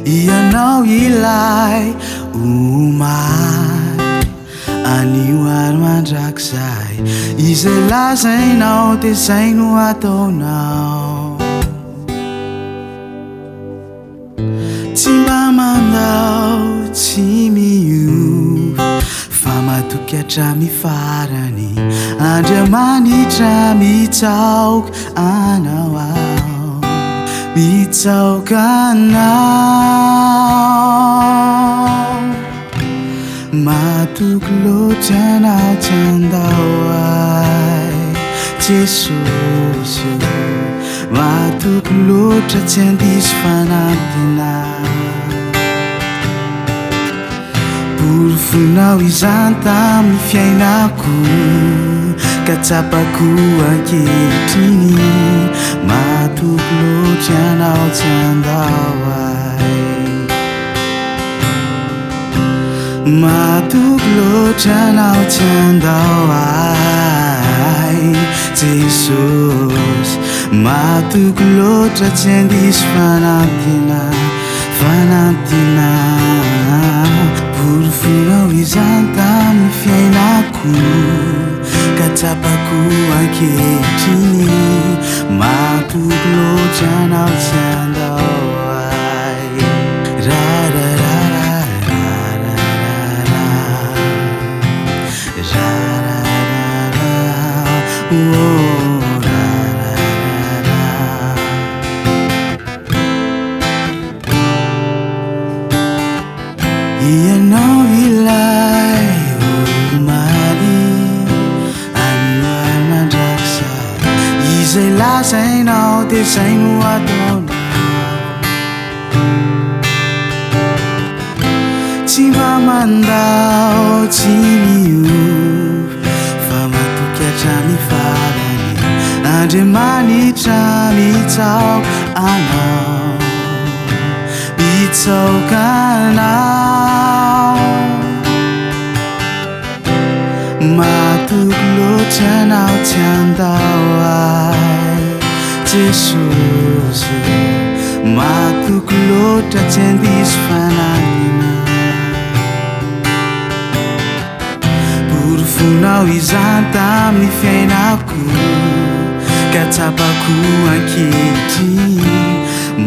ianao ilay omaly anioary mandrakizay izay lazainao dia zay no ataonao tsy mba mandao tsy miova fa matoky hatramy farany Andriamanitra mitsaoka anao ao mitsaoka anao matoky loatra anao tsy andao ay Jesosy matoky loatra tsy andiso fanampina borifonao izany tamin'ny fiainako ka tsapako ankehitriny matoky loatra anao tsy andao ay matoky loatra anao tsy andao ay Jesosy matoky loatra tsy andiso fanampina borifonao izany tamin'ny fiainako ka tsapako ankehitriny matoky loatra anao tsy andao ay ianao ilay omaly anioary mandrakizay izay lazainao dia zay no ataonao tsy mba mandao tsy miova fa matoky hatramy farany Andriamanitra mitsaoka anao mitsaoka anao matoky loatra anao tsy andao ay Jesosy matoky loatra tsy andiso fanampina borifonao izany tamin'ny fiainako ka tsapako ankehitriny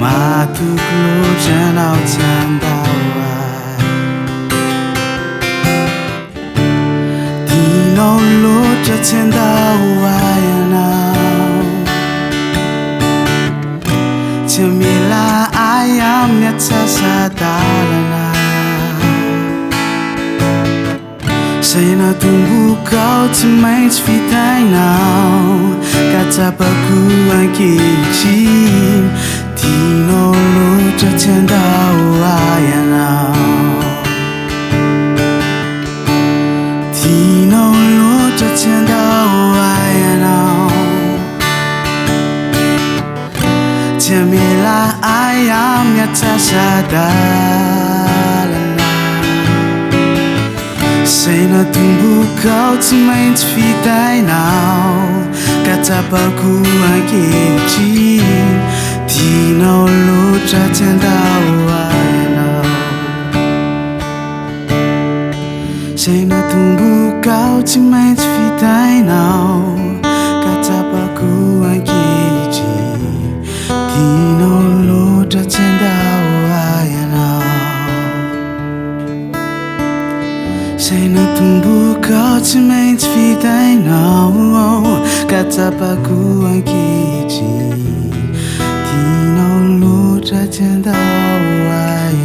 matoky loatra anao tsy andao ay tianao loatra tsy andao ay anao tsy mila ay amin'ny atsasadalana zay natomboka ao tsy maintsy fitainao ka tsapako ankehitriny tianao loatra tsy andao ay anao tianao loatra tsy andao ay anao tsy mila ay amin'ny atsasadalana zay natomboka ao tsy maintsy fitainao ka tsapako ankehitriny tianao loatra tsy andao ay anao zay natomboka ao tsy maintsy fitainao ka tsapako ankehitriny tianao loatra tsy andao ay anao zay natomboka ao tsy maintsy fitainao ka tsapako ankehitriny tianao loatra tsy andao ay